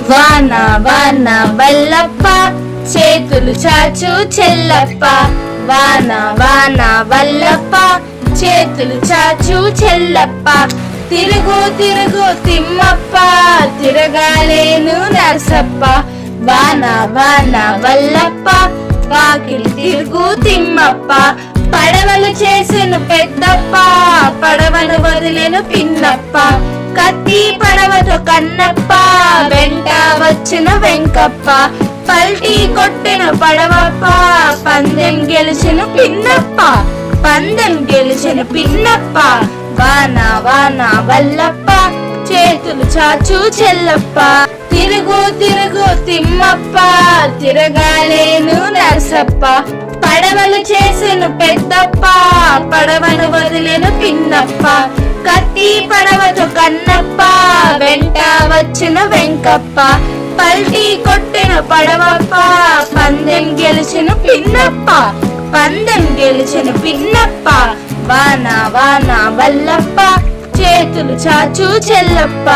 వాన వాన వల్లప్ప చేతులు చాచు చెల్లప్ప. వాన వాన వల్లప్ప చేతులు చాచు చెల్లప్ప. తిరుగు తిరుగు తిమ్మప్ప తిరగాలేను నర్సప్ప. వాన వాన వల్లప్ప వాకిలి తిరుగు తిమ్మప్ప. పడవలు చేసెను పెద్దప్ప పడవను వదిలేను పిన్నప్ప. కత్తి పడవతో కన్నప్ప వెంట వచ్చిన వెంకప్ప. పల్టీ కొట్టిన పడవప్ప పందెం గెలిచిన పిన్నప్ప. పందెం గెలిచిన పిన్నప్ప. వాన వాన వల్లప్ప చేతులు చాచు చెల్లప్ప. తిరుగు తిరుగు తిమ్మప్ప తిరగాలేను నర్సప్ప. పడవలు చేసెను పెద్దప్ప పడవను వదిలేను పిన్నప్ప. కత్తి పడవతో కన్నప్ప వెంట వచ్చిన వెంకప్ప. పల్టీ కొట్టిన పడవప్ప పందెం గెలిచిన పిన్నప్ప. పందెం గెలిచిన పిన్నప్ప. వాన వాన వల్లప్ప చేతులు చాచు చెల్లప్ప.